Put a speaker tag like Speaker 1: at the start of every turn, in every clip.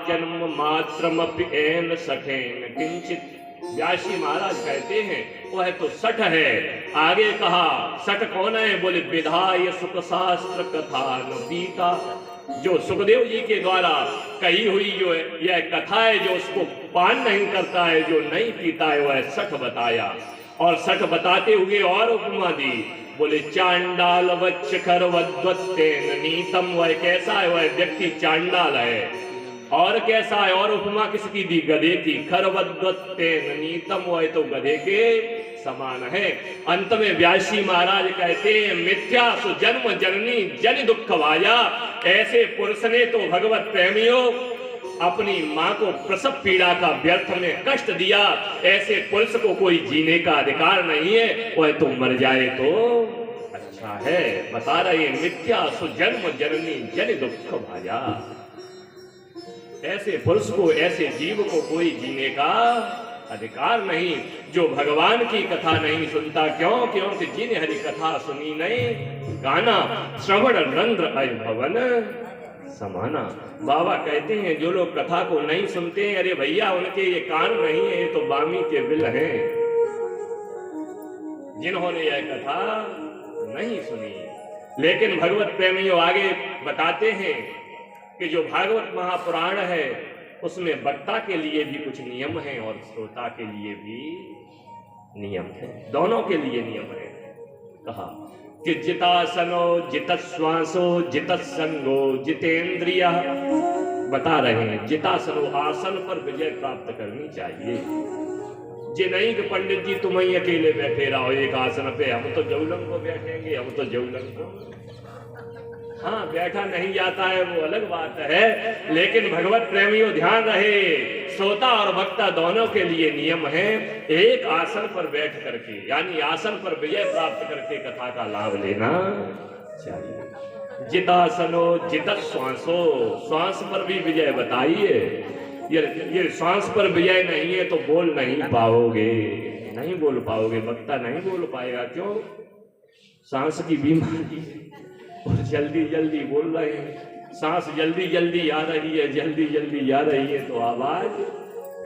Speaker 1: जन्म मात्रमपि एन सखेन किंचित। व्यासी महाराज कहते हैं वह तो सठ है। आगे कहा सठ कौन है? बोले विधाय सुख शास्त्र कथा नपीता। जो सुखदेव जी के द्वारा कही हुई जो यह कथा है, जो उसको पान नहीं करता है, जो नहीं पीता है, वह सठ बताया। और सठ बताते हुए और उपमा दी। बोले चांडाल वक्षखर वद्वत्तेन नीतम। वह कैसा है? वह व्यक्ति चांडाल है। और कैसा है? और उपमा किसकी दी? गधे की। खरवद्वत्तेन नीतम। वह तो गधे के समान है। अंत में व्यासी महाराज कहते हैं मिथ्या सुजन्म जननी जन दुख भाया। ऐसे पुरुष ने तो भगवत प्रेमियों अपनी मां को प्रसव पीड़ा का व्यर्थ में कष्ट दिया। ऐसे पुरुष को कोई जीने का अधिकार नहीं है। वह तो मर जाए तो अच्छा है। बता रहे मिथ्या सुजन्म जननी जन दुख भाया। ऐसे पुरुष को, ऐसे जीव को कोई जीने का अधिकार नहीं जो भगवान की कथा नहीं सुनता। क्यों? क्योंकि जिन्हें हरि कथा सुनी नहीं गाना श्रवण रंध्र अय भवन समाना। बाबा कहते हैं जो लोग कथा को नहीं सुनते हैं, अरे भैया उनके ये कान नहीं है, ये तो बामी के बिल हैं। जिन्होंने यह कथा नहीं सुनी। लेकिन भगवत प्रेमियों आगे बताते हैं कि जो भागवत महापुराण है उसमें वक्ता के लिए भी कुछ नियम हैं और श्रोता के लिए भी नियम है। दोनों के लिए नियम है। कहा कि जितासनो जितश्वासो जितसंगो जितेंद्रिय। बता रहे हैं जितासनो आसन पर विजय प्राप्त करनी चाहिए। जे नहीं कि पंडित जी तुम ही अकेले बैठे रहो एक आसन पे, हम तो जौलन को बैठेंगे, हम तो जौलन को। हाँ बैठा नहीं जाता है वो अलग बात है, लेकिन भगवत प्रेमियों ध्यान रहे श्रोता और वक्ता दोनों के लिए नियम है। एक आसन पर बैठ करके यानी आसन पर विजय प्राप्त करके कथा का लाभ लेना चाहिए। जितासनो जित श्वासो। श्वास पर भी विजय बताइए। ये श्वास पर विजय नहीं है तो बोल नहीं पाओगे, नहीं बोल पाओगे, वक्ता नहीं बोल पाएगा। क्यों? सांस की बीमारी है और जल्दी जल्दी बोल रहे हैं। सांस जल्दी जल्दी आ रही है, जल्दी जल्दी आ रही है तो आवाज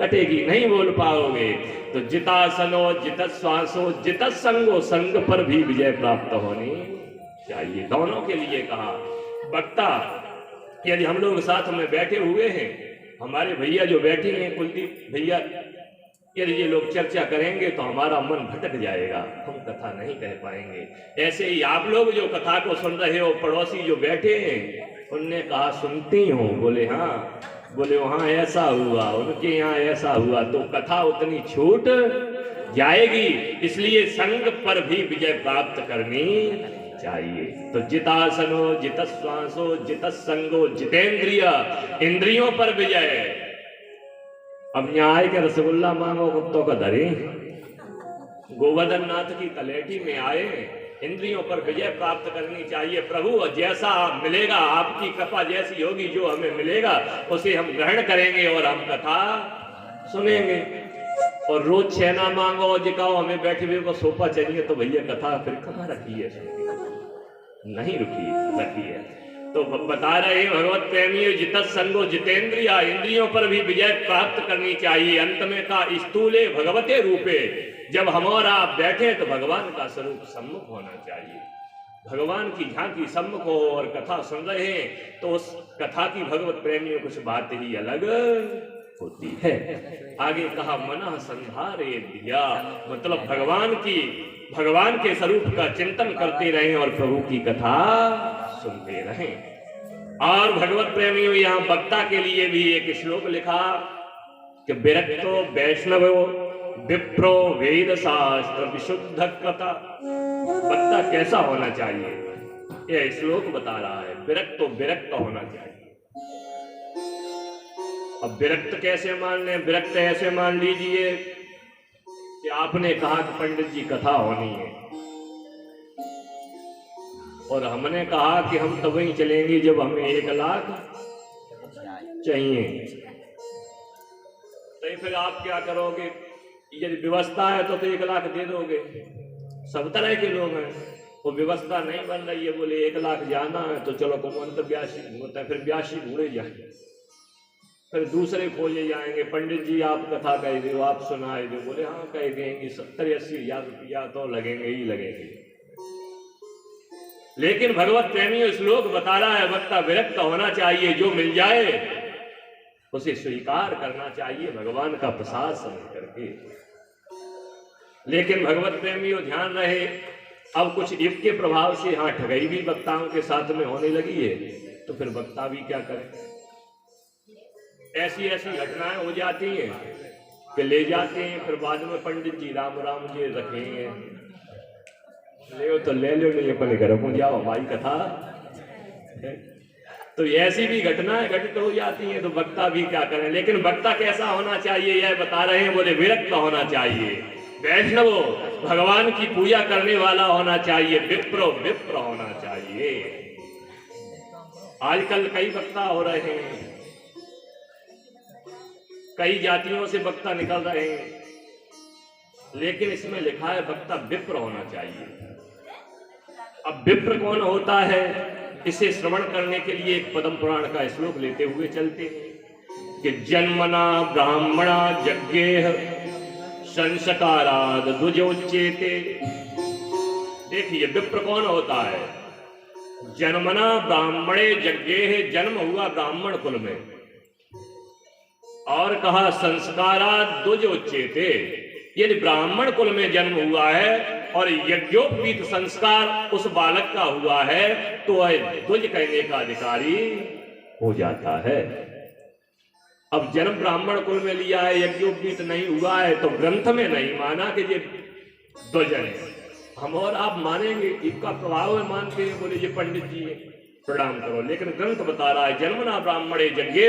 Speaker 1: कटेगी, नहीं बोल पाओगे। तो जितासनो जित श्वासो जित संगो। संग पर भी विजय प्राप्त होनी चाहिए। दोनों के लिए कहा। वक्ता यदि हम लोग साथ में बैठे हुए हैं, हमारे भैया जो बैठे हैं कुलदीप भैया, यदि ये लोग चर्चा करेंगे तो हमारा मन भटक जाएगा, हम कथा नहीं कह पाएंगे। ऐसे ही आप लोग जो कथा को सुन रहे हो, पड़ोसी जो बैठे हैं उनने कहा सुनती हो? बोले हाँ। बोले वहां ऐसा हुआ, उनके यहाँ ऐसा हुआ, तो कथा उतनी छूट जाएगी। इसलिए संग पर भी विजय प्राप्त करनी चाहिए। तो जितासनो जित श्वासो जित संगो जितेंद्रिय। इंद्रियों पर विजय। अब न्याय के रसगुल्ला मांगो कुत्तों का धरे। गोवर्धन नाथ की तलेठी में आए, इंद्रियों पर विजय प्राप्त करनी चाहिए। प्रभु जैसा मिलेगा, आपकी कृपा जैसी होगी, जो हमें मिलेगा उसे हम ग्रहण करेंगे और हम कथा सुनेंगे। और रोज छेना मांगो जिकाओ हमें बैठे हुए को सोफा चाहिए, तो भैया कथा फिर कहाँ रखी है? नहीं रखी है। तो बता रहे हैं भगवत प्रेमी जित संगो जितेंद्रिय। इंद्रियों पर भी विजय प्राप्त करनी चाहिए। अंत में का स्थूले भगवते रूपे। जब हम और आप बैठे तो भगवान का स्वरूप सम्मुख होना चाहिए, भगवान की झांकी सम्मुख हो और कथा सुन रहे हैं तो उस कथा की भगवत प्रेमियों कुछ बात ही अलग होती है। आगे कहा मनः संधारे दिया, मतलब भगवान के स्वरूप का चिंतन करते रहें और प्रभु की कथा सुनते रहें। और भगवत प्रेमियों यहाँ वक्ता के लिए भी एक श्लोक लिखा कि विरक्तो वैष्णवो विप्रो वेद शास्त्र विशुद्ध कथा। वक्ता कैसा होना चाहिए यह श्लोक बता रहा है। विरक्त होना चाहिए। अब विरक्त कैसे मान लें? विरक्त ऐसे मान लीजिए कि आपने कहा कि पंडित जी कथा होनी है और हमने कहा कि हम तब ही चलेंगे जब हमें 1 लाख चाहिए। तो फिर आप क्या करोगे? यदि व्यवस्था है तो 1 लाख दे दोगे। सब तरह के लोग हैं, वो व्यवस्था नहीं बन रही है, बोले 1 लाख जाना है तो चलो कुमंत ब्यासी होता है, फिर ब्यासी ढूंढे जाए। फिर दूसरे खोजे जाएंगे, पंडित जी आप कथा कह दो, आप सुनाए दो। बोले हाँ कह देंगे, 70-80 हजार रुपया तो लगेंगे ही लगेंगे। लेकिन भगवत प्रेमियों श्लोक बता रहा है वक्ता विरक्त होना चाहिए, जो मिल जाए उसे स्वीकार करना चाहिए भगवान का प्रसाद समझ करके। लेकिन भगवत प्रेमियों ध्यान रहे, अब कुछ युग के प्रभाव से यहाँ ठगई भी वक्ताओं के साथ में होने लगी है, तो फिर वक्ता भी क्या करें। ऐसी ऐसी घटनाएं हो जाती हैं कि ले जाते हैं, फिर बाद में पंडित जी राम राम जी रखेंगे, ले तो ले लो, नहीं अपने घर को जाओ, हमारी कथा है। तो ऐसी भी घटनाएं घटित हो जाती हैं, तो वक्ता भी क्या करें। लेकिन वक्ता कैसा होना चाहिए यह बता रहे हैं, बोले विरक्त होना चाहिए, वैष्णवो भगवान की पूजा करने वाला होना चाहिए, विप्रो विप्र होना चाहिए। आजकल कई वक्ता हो रहे हैं, कई जातियों से वक्ता निकल रहे हैं, लेकिन इसमें लिखा है वक्ता विप्र होना चाहिए। अब विप्र कौन होता है, इसे श्रवण करने के लिए एक पद्म पुराण का श्लोक लेते हुए चलते हैं कि जन्मना ब्राह्मणा यज्ञेह संस्काराद द्विजोच्येते। देखिए विप्र कौन होता है, जन्मना ब्राह्मणे यज्ञेह, जन्म हुआ ब्राह्मण कुल में, और कहा संस्काराद द्विजोच्येते, यदि ब्राह्मण कुल में जन्म हुआ है और यज्ञोपवीत संस्कार उस बालक का हुआ है, तो वह द्विज कहने का अधिकारी हो जाता है। अब जन्म ब्राह्मण कुल में लिया है, यज्ञोपवीत नहीं हुआ है, तो ग्रंथ में नहीं माना कि ये द्विज है। हम और आप मानेंगे, इसका प्रभाव है मानते हैं, बोले ये पंडित जी है, प्रणाम करो। लेकिन ग्रंथ बता रहा है जन्मना ब्राह्मणे यज्ञे,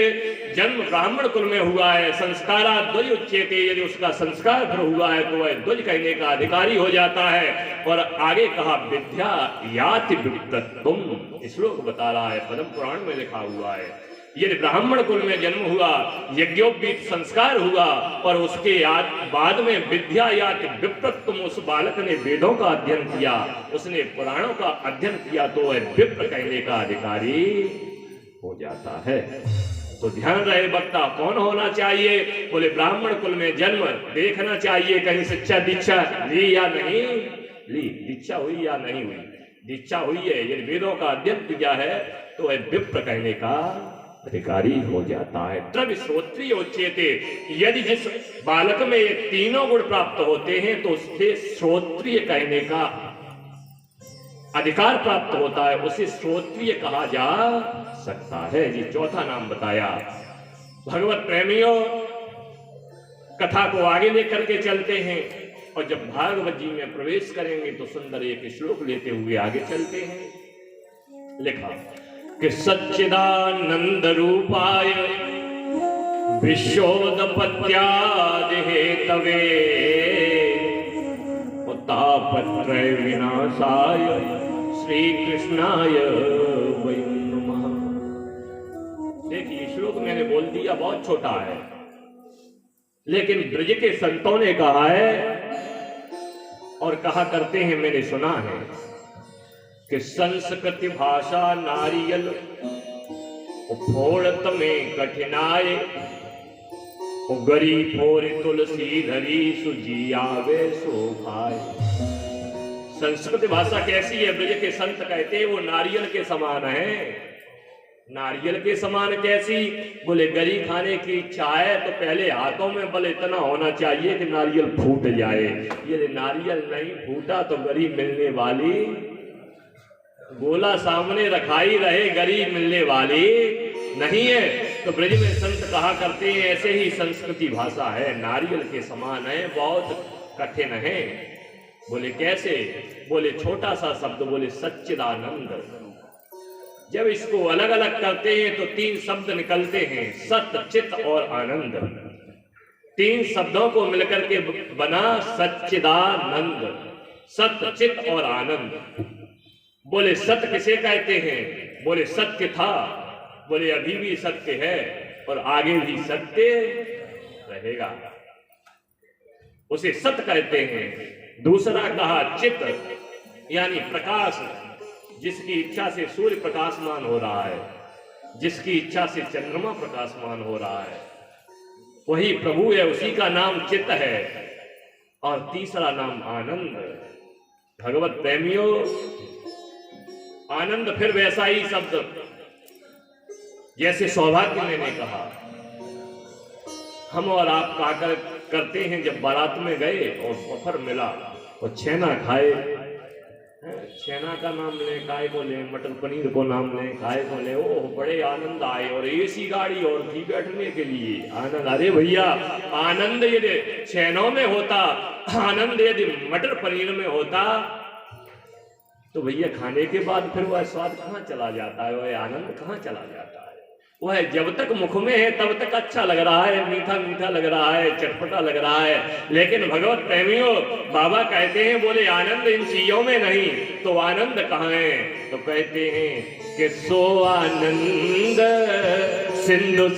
Speaker 1: जन्म ब्राह्मण कुल में हुआ है, संस्कारा द्विज उच्यते, यदि उसका संस्कार फिर हुआ है तो वह द्विज कहने का अधिकारी हो जाता है। और आगे कहा विद्या याति विप्तत्वम्, श्लोक बता रहा है पद्म पुराण में लिखा हुआ है, यदि ब्राह्मण कुल में जन्म हुआ, यज्ञोपवीत संस्कार हुआ और उसके बाद में विद्या याति विप्तत्वम्, उस बालक ने वेदों का अध्ययन किया, उसने पुराणों का अध्ययन किया, तो वह विप्र कहने का अधिकारी हो जाता है। तो ध्यान रहे वक्ता कौन होना चाहिए, बोले ब्राह्मण कुल में जन्म, देखना चाहिए कहीं शिक्षा दीक्षा ली या नहीं ली, दीक्षा हुई या नहीं हुई। दीक्षा हुई है, यदि वेदों का अध्ययन किया है, तो वह विप्र कहने का अधिकारी हो जाता है। तब श्रोत्रिय उच्यते, यदि जिस बालक में ये तीनों गुण प्राप्त होते हैं तो उससे श्रोत्रिय कहने का अधिकार प्राप्त होता है, उसे श्रोत्रिय कहा जा सकता है। जी चौथा नाम बताया। भगवत प्रेमियों कथा को आगे लेकर के चलते हैं, और जब भागवत जी में प्रवेश करेंगे तो सुंदर एक श्लोक लेते हुए आगे चलते हैं। लिखा कि सच्चिदानंद रूपाय विश्वोदपत्यादि हेतवे तापत्रय विनाशाय श्री कृष्णाय वयं नमः। देखिए श्लोक मैंने बोल दिया, बहुत छोटा है, लेकिन ब्रज के संतों ने कहा है और कहा करते हैं, मैंने सुना है कि संस्कृति भाषा नारियल फोड़त में कठिनाई, गरी फोर तुलसी धरी सुजियावे शोभाए। संस्कृत भाषा कैसी है, ब्रज के संत कहते हैं वो नारियल के समान है। नारियल के समान कैसी, बोले गरी खाने की इच्छा है तो पहले हाथों में बल इतना होना चाहिए कि नारियल फूट जाए। यदि नारियल नहीं फूटा तो गरी मिलने वाली, गोला सामने रखा ही रहे, गरी मिलने वाली नहीं है। तो ब्रज में संत कहा करते हैं ऐसे ही संस्कृति भाषा है, नारियल के समान है, बहुत कठिन है। बोले कैसे, बोले छोटा सा शब्द, बोले सच्चिदानंद। जब इसको अलग अलग करते हैं तो 3 शब्द निकलते हैं, सत्य चित और आनंद। 3 शब्दों को मिलकर के बना सच्चिदानंद, सत्य चित और आनंद। बोले सत्य किसे कहते हैं, बोले सत्य था, बोले अभी भी सत्य है और आगे भी सत्य रहेगा, उसे सत्य कहते हैं। दूसरा कहा चित, यानी प्रकाश, जिसकी इच्छा से सूर्य प्रकाशमान हो रहा है, जिसकी इच्छा से चंद्रमा प्रकाशमान हो रहा है वही प्रभु है, उसी का नाम चित्त है। और तीसरा नाम आनंद। भगवत प्रेमियों, आनंद फिर वैसा ही शब्द जैसे सौभाग्य ने कहा। हम और आप काकर करते हैं, जब बारात में गए और बफर मिला और छेना खाए, छेना का नाम ले, काय को ले, मटर पनीर को नाम ले, काय को ले, ओह बड़े आनंद आए। और एसी गाड़ी और भी बैठने के लिए आनंद। अरे भैया, आनंद यदि छेनों में होता, आनंद यदि मटर पनीर में होता, तो भैया खाने के बाद फिर वह स्वाद कहाँ चला जाता है, वह आनंद कहाँ चला जाता है। वह जब तक मुख में है तब तक अच्छा लग रहा है, मीठा मीठा लग रहा है, चटपटा लग रहा है। लेकिन भगवत प्रेमियों, बाबा कहते हैं बोले आनंद इन चीजों में नहीं, तो आनंद कहाँ है? तो कहते हैं कि सो आनंद सिंधु